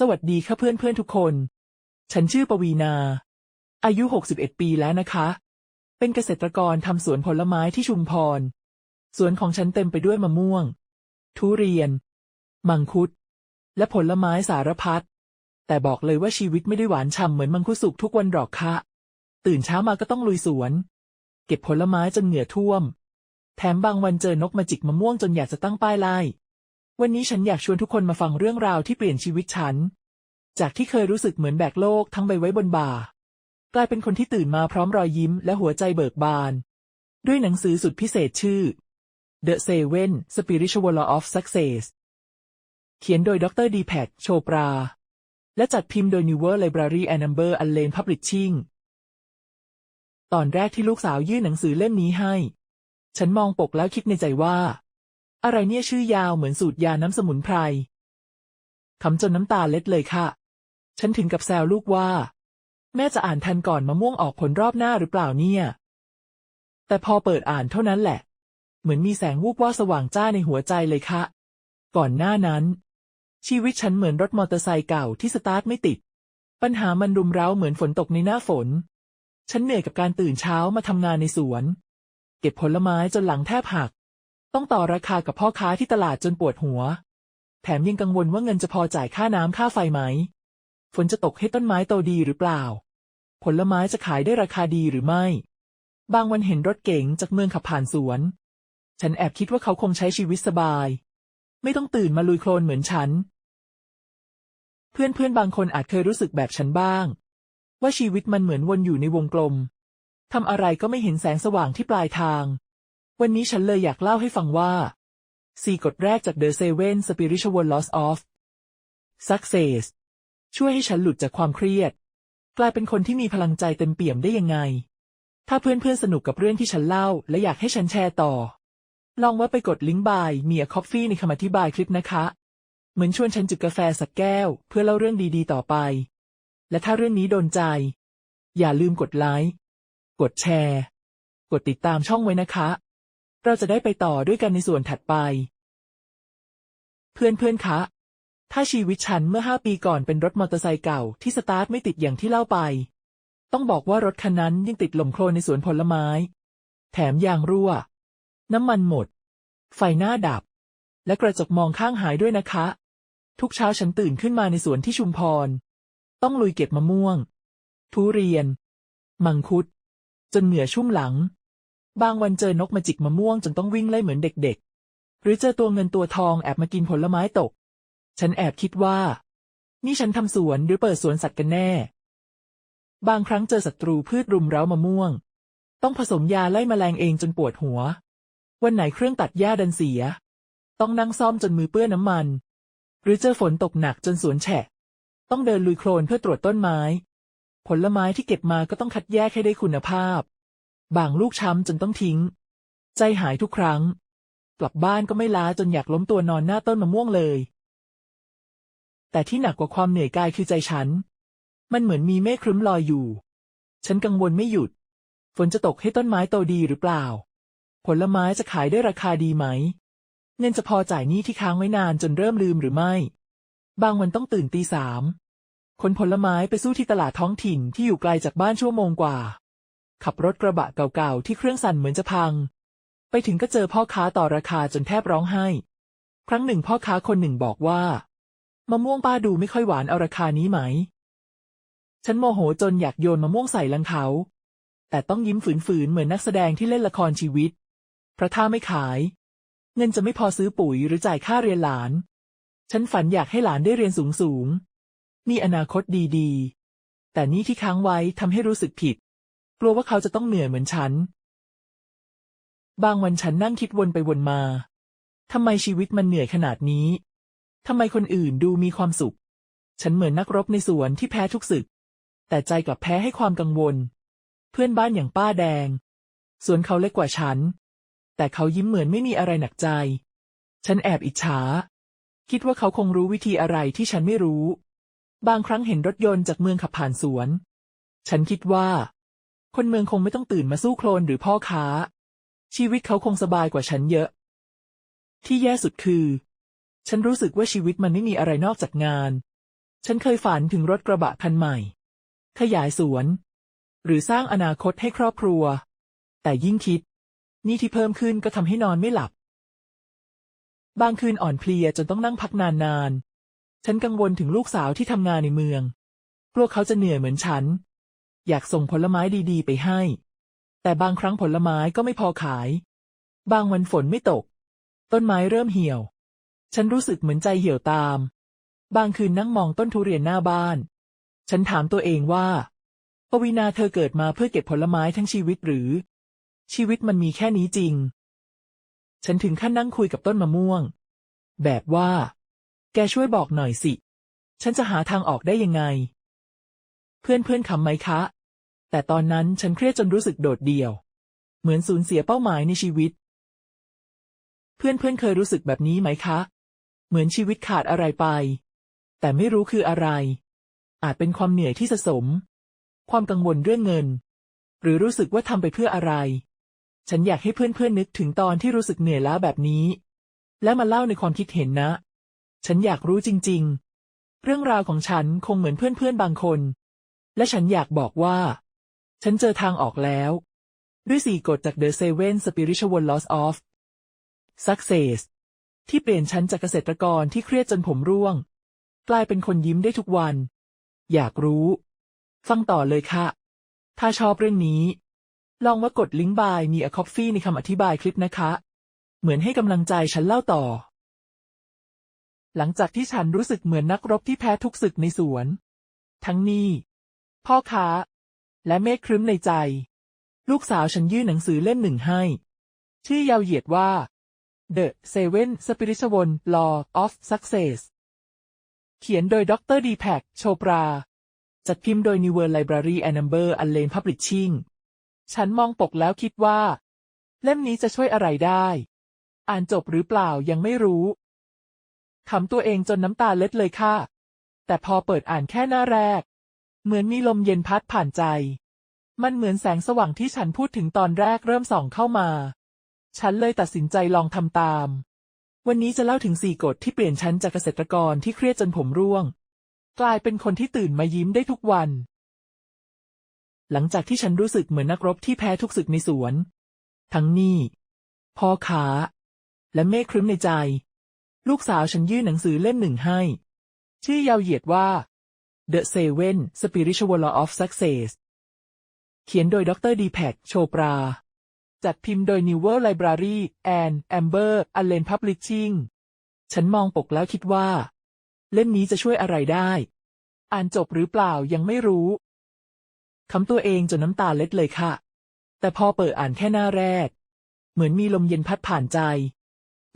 สวัสดีค่ะเพื่อนทุกคน ฉันชื่อปวีณาอายุ61ปีแล้วนะคะ เป็นเกษตรกรทำสวนผลไม้ที่ชุมพร สวนของฉันเต็มไปด้วยมะม่วง ทุเรียน มังคุด และผลไม้สารพัด แต่บอกเลยว่าชีวิตไม่ได้หวานฉ่ำเหมือนมังคุดสุกทุกวันหรอกค่ะ ตื่นเช้ามาก็ต้องลุยสวน เก็บผลไม้จนเหงื่อท่วม แถมบางวันเจอนกมาจิกมะม่วงจนอยากจะตั้งป้ายไล่วันนี้ฉันอยากชวนทุกคนมาฟังเรื่องราวที่เปลี่ยนชีวิตฉันจากที่เคยรู้สึกเหมือนแบกโลกทั้งใบไว้บนบ่ากลายเป็นคนที่ตื่นมาพร้อมรอยยิ้มและหัวใจเบิกบานด้วยหนังสือสุดพิเศษชื่อ The Seven Spiritual Law of Success เขียนโดยดร.ดีแพค โชปรา และจัดพิมพ์โดย Newer Library and Number Lane Publishing ตอนแรกที่ลูกสาวยื่นหนังสือเล่มนี้ให้ฉันมองปกแล้วคิดในใจว่าอะไรเนี่ยชื่อยาวเหมือนสูตรยาน้ำสมุนไพรขำจนน้ำตาเล็ดเลยค่ะฉันถึงกับแซวลูกว่าแม่จะอ่านทันก่อนมะม่วงออกผลรอบหน้าหรือเปล่าเนี่ยแต่พอเปิดอ่านเท่านั้นแหละเหมือนมีแสงวูบวาบสว่างจ้าในหัวใจเลยค่ะก่อนหน้านั้นชีวิตฉันเหมือนรถมอเตอร์ไซค์เก่าที่สตาร์ทไม่ติดปัญหามันรุมเร้าเหมือนฝนตกในหน้าฝนฉันเหนื่อยกับการตื่นเช้ามาทำงานในสวนเก็บผลไม้จนหลังแทบหักต้องต่อราคากับพ่อค้าที่ตลาดจนปวดหัวแถมยังกังวลว่าเงินจะพอจ่ายค่าน้ำค่าไฟไหมฝนจะตกให้ต้นไม้โตดีหรือเปล่าผลไม้จะขายได้ราคาดีหรือไม่บางวันเห็นรถเก๋งจากเมืองขับผ่านสวนฉันแอบคิดว่าเขาคงใช้ชีวิตสบายไม่ต้องตื่นมาลุยโคลนเหมือนฉันเพื่อนบางคนอาจเคยรู้สึกแบบฉันบ้างว่าชีวิตมันเหมือนวนอยู่ในวงกลมทำอะไรก็ไม่เห็นแสงสว่างที่ปลายทางวันนี้ฉันเลยอยากเล่าให้ฟังว่า4 กฎแรกจาก The Seven Spiritual Laws of Success ช่วยให้ฉันหลุดจากความเครียดกลายเป็นคนที่มีพลังใจเต็มเปี่ยมได้ยังไงถ้าเพื่อนสนุกกับเรื่องที่ฉันเล่าและอยากให้ฉันแชร์ต่อลองว่าไปกดลิงก์บายมีคอฟฟี่ในคำอธิบายคลิปนะคะเหมือนชวนฉันจิบกาแฟสักแก้วเพื่อเล่าเรื่องดีๆต่อไปและถ้าเรื่องนี้โดนใจอย่าลืมกดไลค์กดแชร์กดติดตามช่องไว้นะคะเราจะได้ไปต่อด้วยกันในส่วนถัดไปเพื่อนคะถ้าชีวิตฉันเมื่อ5 ปีก่อนเป็นรถมอเตอร์ไซค์เก่าที่สตาร์ทไม่ติดอย่างที่เล่าไปต้องบอกว่ารถคันนั้นยังติดหล่มโคลนในสวนผลไม้แถมยางรั่วน้ำมันหมดไฟหน้าดับและกระจกมองข้างหายด้วยนะคะทุกเช้าฉันตื่นขึ้นมาในสวนที่ชุมพรต้องลุยเก็บมะม่วงทุเรียนมังคุดจนเหงื่อชุ่มหลังบางวันเจอนกมาจิกมะม่วงจนต้องวิ่งไล่เหมือนเด็กๆหรือเจอตัวเงินตัวทองแอบมากินผลไม้ตกฉันแอบคิดว่านี่ฉันทำสวนหรือเปิดสวนสัตว์กันแน่บางครั้งเจอศัตรูพืชรุมเร้ามะม่วงต้องผสมยาไล่แมลงเองจนปวดหัววันไหนเครื่องตัดหญ้าดันเสียต้องนั่งซ่อมจนมือเปื้อนน้ำมันหรือเจอฝนตกหนักจนสวนแฉะต้องเดินลุยโคลนเพื่อตรวจต้นไม้ผลไม้ที่เก็บมาก็ต้องคัดแยกให้ได้คุณภาพบางลูกช้ำจนต้องทิ้งใจหายทุกครั้งกลับบ้านก็ไม่ล้าจนอยากล้มตัวนอนหน้าต้นมะม่วงเลยแต่ที่หนักกว่าความเหนื่อยกายคือใจฉันมันเหมือนมีเมฆครึ้มลอยอยู่ฉันกังวลไม่หยุดฝนจะตกให้ต้นไม้โตดีหรือเปล่าผลไม้จะขายได้ราคาดีไหมเงินจะพอจ่ายหนี้ที่ค้างไว้นานจนเริ่มลืมหรือไม่บางวันต้องตื่นตี 3ขนผลไม้ไปสู้ที่ตลาดท้องถิ่นที่อยู่ไกลจากบ้านชั่วโมงกว่าขับรถกระบะเก่าๆที่เครื่องสั่นเหมือนจะพังไปถึงก็เจอพ่อค้าต่อราคาจนแทบร้องไห้ครั้งหนึ่งพ่อค้าคนหนึ่งบอกว่ามะม่วงป้าดูไม่ค่อยหวานเอาราคานี้ไหมฉันโมโหจนอยากโยนมะม่วงใส่ลังเขาแต่ต้องยิ้มฝืนๆเหมือนนักแสดงที่เล่นละครชีวิตเพราะถ้าไม่ขายเงินจะไม่พอซื้อปุ๋ยหรือจ่ายค่าเรียนหลานฉันฝันอยากให้หลานได้เรียนสูงมีอนาคตดีๆแต่นี่ที่ค้างไว้ทำให้รู้สึกผิดกลัวว่าเขาจะต้องเหนื่อยเหมือนฉันบางวันฉันนั่งคิดวนไปวนมาทำไมชีวิตมันเหนื่อยขนาดนี้ทำไมคนอื่นดูมีความสุขฉันเหมือนนักรบในสวนที่แพ้ทุกศึกแต่ใจกลับแพ้ให้ความกังวลเพื่อนบ้านอย่างป้าแดงสวนเขาเล็กกว่าฉันแต่เขายิ้มเหมือนไม่มีอะไรหนักใจฉันแอบอิจฉาคิดว่าเขาคงรู้วิธีอะไรที่ฉันไม่รู้บางครั้งเห็นรถยนต์จากเมืองขับผ่านสวนฉันคิดว่าคนเมืองคงไม่ต้องตื่นมาสู้โคลนหรือพ่อค้าชีวิตเขาคงสบายกว่าฉันเยอะที่แย่สุดคือฉันรู้สึกว่าชีวิตมันไม่มีอะไรนอกจากงาน ฉันเคยฝันถึงรถกระบะคันใหม่ขยายสวนหรือสร้างอนาคตให้ครอบครัวแต่ยิ่งคิดหนี้ที่เพิ่มขึ้นก็ทำให้นอนไม่หลับบางคืนอ่อนเพลียจนต้องนั่งพักนานๆฉันกังวลถึงลูกสาวที่ทำงานในเมืองกลัวเขาจะเหนื่อยเหมือนฉันอยากส่งผลไม้ดีๆไปให้แต่บางครั้งผลไม้ก็ไม่พอขายบางวันฝนไม่ตกต้นไม้เริ่มเหี่ยวฉันรู้สึกเหมือนใจเหี่ยวตามบางคืนนั่งมองต้นทุเรียนหน้าบ้านฉันถามตัวเองว่าปวีณาเธอเกิดมาเพื่อเก็บผลไม้ทั้งชีวิตหรือชีวิตมันมีแค่นี้จริงฉันถึงขั้นนั่งคุยกับต้นมะม่วงแบบว่าแกช่วยบอกหน่อยสิฉันจะหาทางออกได้ยังไงเพื่อนๆขำไหมคะแต่ตอนนั้นฉันเครียดจนรู้สึกโดดเดี่ยวเหมือนสูญเสียเป้าหมายในชีวิตเพื่อนๆเคยรู้สึกแบบนี้ไหมคะเหมือนชีวิตขาดอะไรไปแต่ไม่รู้คืออะไรอาจเป็นความเหนื่อยที่สะสมความกังวลเรื่องเงินหรือรู้สึกว่าทำไปเพื่ออะไรฉันอยากให้เพื่อนๆนึกถึงตอนที่รู้สึกเหนื่อยล้าแบบนี้และมาเล่าในความคิดเห็นนะฉันอยากรู้จริงๆเรื่องราวของฉันคงเหมือนเพื่อนๆบางคนและฉันอยากบอกว่าฉันเจอทางออกแล้วด้วย4 กฎจาก The Seven Spiritual Laws of Success ที่เปลี่ยนฉันจากเกษตรกรที่เครียดจนผมร่วงกลายเป็นคนยิ้มได้ทุกวันอยากรู้ฟังต่อเลยค่ะถ้าชอบเรื่องนี้ลองมากดลิงก์บายมีคอฟฟี่ในคำอธิบายคลิปนะคะเหมือนให้กำลังใจฉันเล่าต่อหลังจากที่ฉันรู้สึกเหมือนนักรบที่แพ้ทุกศึกในสวนทั้งหนี้พ่อค้าและเมฆครึ้มในใจลูกสาวฉันยื่นหนังสือเล่มหนึ่งให้ชื่อยาวเหยียดว่า The Seven Spiritual Laws of Success เขียนโดยดร.ดีแพค โชปราจัดพิมพ์โดย New World Library and Amber Allen Publishing ฉันมองปกแล้วคิดว่าเล่มนี้จะช่วยอะไรได้อ่านจบหรือเปล่ายังไม่รู้ขำตัวเองจนน้ำตาเล็ดเลยค่ะแต่พอเปิดอ่านแค่หน้าแรกเหมือนมีลมเย็นพัดผ่านใจมันเหมือนแสงสว่างที่ฉันพูดถึงตอนแรกเริ่มส่องเข้ามาฉันเลยตัดสินใจลองทำตามวันนี้จะเล่าถึง4 กฎที่เปลี่ยนฉันจากเกษตรกรที่เครียดจนผมร่วงกลายเป็นคนที่ตื่นมายิ้มได้ทุกวันหลังจากที่ฉันรู้สึกเหมือนนักรบที่แพ้ทุกศึกในสวนทั้งหนี้พ่อค้าและเมฆครึ้มในใจลูกสาวฉันยื่นหนังสือเล่มหนึ่งให้ชื่อยาวเหยียดว่า The Seven Spiritual Laws of Success เขียนโดยดร.ดีแพค โชปราจัดพิมพ์โดย New World Library and Amber Allen Publishing ฉันมองปกแล้วคิดว่าเล่มนี้จะช่วยอะไรได้อ่านจบหรือเปล่ายังไม่รู้คำตัวเองจนน้ำตาเล็ดเลยค่ะแต่พอเปิดอ่านแค่หน้าแรกเหมือนมีลมเย็นพัดผ่านใจ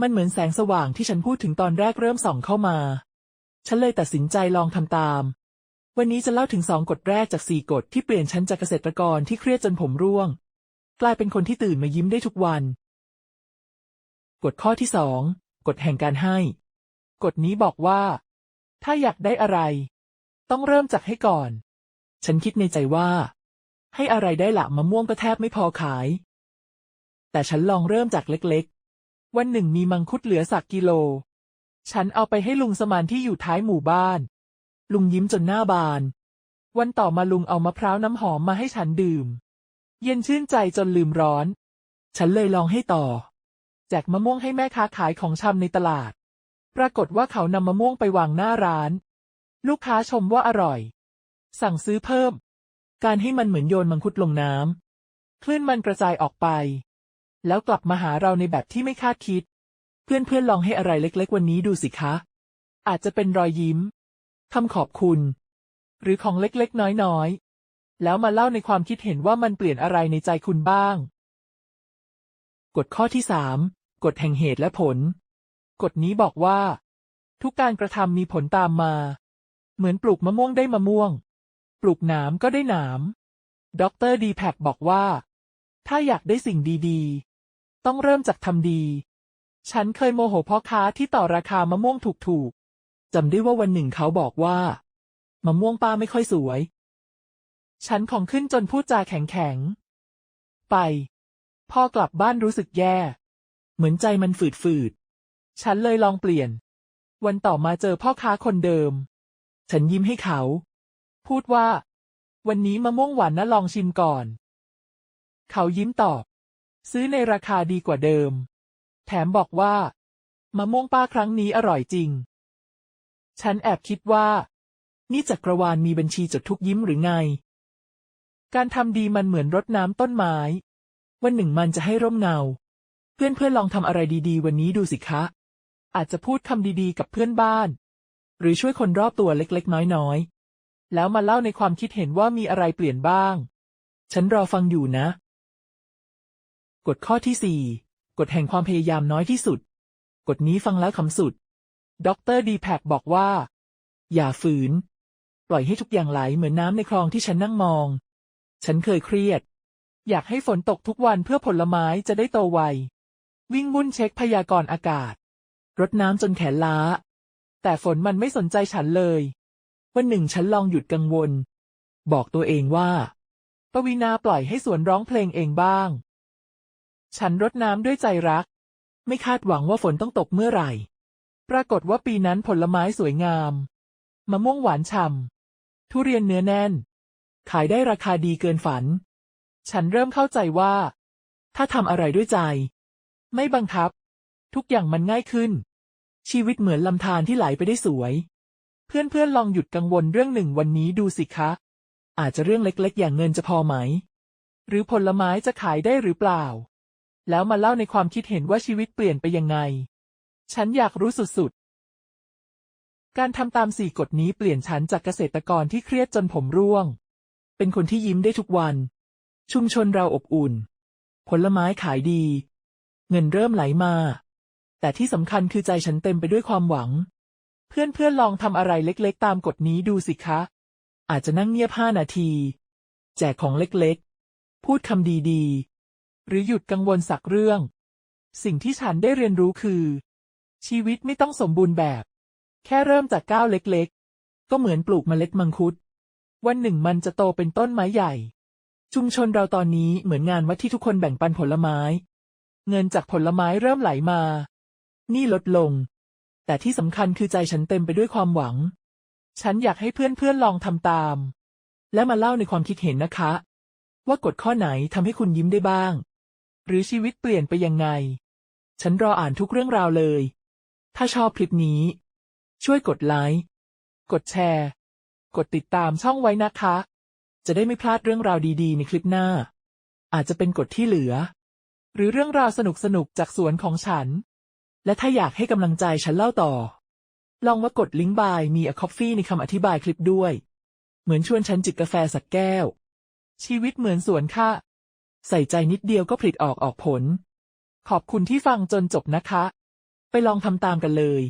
มันเหมือนแสงสว่างที่ฉันพูดถึงตอนแรกเริ่มส่องเข้ามาฉันเลยตัดสินใจลองทำตามวันนี้จะเล่าถึง2 กฎแรกจาก4 กฎที่เปลี่ยนฉันจากเกษตรกรที่เครียดจนผมร่วงกลายเป็นคนที่ตื่นมายิ้มได้ทุกวันกฎข้อที่2 กฎแห่งการให้กฎนี้บอกว่าถ้าอยากได้อะไรต้องเริ่มจากให้ก่อนฉันคิดในใจว่าให้อะไรได้ละมะม่วงก็แทบไม่พอขายแต่ฉันลองเริ่มจากเล็กๆวันหนึ่งมีมังคุดเหลือสักกิโลฉันเอาไปให้ลุงสมานที่อยู่ท้ายหมู่บ้านลุงยิ้มจนหน้าบานวันต่อมาลุงเอามะพร้าวน้ำหอมมาให้ฉันดื่มเย็นชื่นใจจนลืมร้อนฉันเลยลองให้ต่อแจกมะม่วงให้แม่ค้าขายของชำในตลาดปรากฏว่าเขานำมะม่วงไปวางหน้าร้านลูกค้าชมว่าอร่อยสั่งซื้อเพิ่มการให้มันเหมือนโยนมังคุดลงน้ำคลื่นมันกระจายออกไปแล้วกลับมาหาเราในแบบที่ไม่คาดคิดเพื่อนๆลองให้อะไรเล็กๆวันนี้ดูสิคะอาจจะเป็นรอยยิ้มคำขอบคุณหรือของเล็กๆน้อยๆแล้วมาเล่าในความคิดเห็นว่ามันเปลี่ยนอะไรในใจคุณบ้างกฎข้อที่3 กฎแห่งเหตุและผลกฎนี้บอกว่าทุกการกระทำมีผลตามมาเหมือนปลูกมะม่วงได้มะม่วงปลูกหนามก็ได้หนามดร.ดีแพคบอกว่าถ้าอยากได้สิ่งดีๆต้องเริ่มจากทำดีฉันเคยโมโหพ่อค้าที่ต่อราคามะม่วงถูกๆจำได้ว่าวันหนึ่งเขาบอกว่ามะม่วงป้าไม่ค่อยสวยฉันของขึ้นจนพูดจาแข็งๆไปพ่อกลับบ้านรู้สึกแย่เหมือนใจมันฝืดๆฉันเลยลองเปลี่ยนวันต่อมาเจอพ่อค้าคนเดิม ฉันยิ้มให้เขา พูดว่า วันนี้มะม่วงหวานนะลองชิมก่อน เขายิ้มตอบ ซื้อในราคาดีกว่าเดิม แถมบอกว่ามะม่วงป้าครั้งนี้อร่อยจริง ฉันแอบคิดว่า นี่จักรวาลมีบัญชีจดทุกยิ้มหรือไง การทำดีมันเหมือนรดน้ำต้นไม้ วันหนึ่งมันจะให้ร่มเงา เพื่อนๆลองทำอะไรดีๆวันนี้ดูสิคะ อาจจะพูดคำดีๆกับเพื่อนบ้าน หรือช่วยคนรอบตัวเล็กๆน้อยๆแล้วมาเล่าในความคิดเห็นว่ามีอะไรเปลี่ยนบ้าง ฉันรอฟังอยู่นะ กฎข้อที่ 4 กฎแห่งความพยายามน้อยที่สุด กฎนี้ฟังแล้วขำสุด ดร.ดีแพคบอกว่า อย่าฝืน ปล่อยให้ทุกอย่างไหลเหมือนน้ำในคลองที่ฉันนั่งมอง ฉันเคยเครียด อยากให้ฝนตกทุกวันเพื่อผลไม้จะได้โตไว วิ่งวุ่นเช็คพยากรณ์อากาศ รดน้ำจนแขนล้า แต่ฝนมันไม่สนใจฉันเลย วันหนึ่งฉันลองหยุดกังวล บอกตัวเองว่า ปวีณาปล่อยให้สวนร้องเพลงเองบ้าง ฉันรดน้ำด้วยใจรัก ไม่คาดหวังว่าฝนต้องตกเมื่อไหร่ ปรากฏว่าปีนั้นผลไม้สวยงาม มะม่วงหวานฉ่ำ ทุเรียนเนื้อแน่น ขายได้ราคาดีเกินฝัน ฉันเริ่มเข้าใจว่า ถ้าทำอะไรด้วยใจ ไม่บังคับ ทุกอย่างมันง่ายขึ้น ชีวิตเหมือนลำธารที่ไหลไปได้สวย เพื่อนๆลองหยุดกังวลเรื่องหนึ่งวันนี้ดูสิคะ อาจจะเรื่องเล็กๆอย่างเงินจะพอไหม หรือผลไม้จะขายได้หรือเปล่า แล้วมาเล่าในความคิดเห็นว่าชีวิตเปลี่ยนไปยังไง ฉันอยากรู้สุดๆ การทำตาม4 กฎนี้เปลี่ยนฉันจากเกษตรกรที่เครียดจนผมร่วง เป็นคนที่ยิ้มได้ทุกวัน ชุมชนเราอบอุ่น ผลไม้ขายดี เงินเริ่มไหลมา แต่ที่สำคัญคือใจฉันเต็มไปด้วยความหวัง เพื่อนๆลองทำอะไรเล็กๆตามกฎนี้ดูสิคะ อาจจะนั่งเงียบ5 นาที แจกของเล็กๆ พูดคำดีๆ หรือหยุดกังวลสักเรื่อง สิ่งที่ฉันได้เรียนรู้คือ ชีวิตไม่ต้องสมบูรณ์แบบ แค่เริ่มจากก้าวเล็กๆ ก็เหมือนปลูกเมล็ดมังคุด วันหนึ่งมันจะโตเป็นต้นไม้ใหญ่ ชุมชนเราตอนนี้เหมือนงานวัดที่ทุกคนแบ่งปันผลไม้ เงินจากผลไม้เริ่มไหลมาหนี้ลดลง แต่ที่สำคัญคือใจฉันเต็มไปด้วยความหวัง ฉันอยากให้เพื่อนๆลองทำตาม และมาเล่าในความคิดเห็นนะคะ ว่ากฎข้อไหนทำให้คุณยิ้มได้บ้าง หรือชีวิตเปลี่ยนไปยังไง ฉันรออ่านทุกเรื่องราวเลย ถ้าชอบคลิปนี้ ช่วยกดไลค์ กดแชร์ กดติดตามช่องไว้นะคะ จะได้ไม่พลาดเรื่องราวดีๆในคลิปหน้า อาจจะเป็นกฎที่เหลือ หรือเรื่องราวสนุกๆจากสวนของฉัน และถ้าอยากให้กำลังใจฉันเล่าต่อ ลองมากดลิงก์ Buy Me a Coffee ในคำอธิบายคลิปด้วย เหมือนชวนฉันจิบกาแฟสักแก้ว ชีวิตเหมือนสวนค่ะ ใส่ใจนิดเดียวก็ผลิออกผล ขอบคุณที่ฟังจนจบนะคะ ไปลองทำตามกันเลย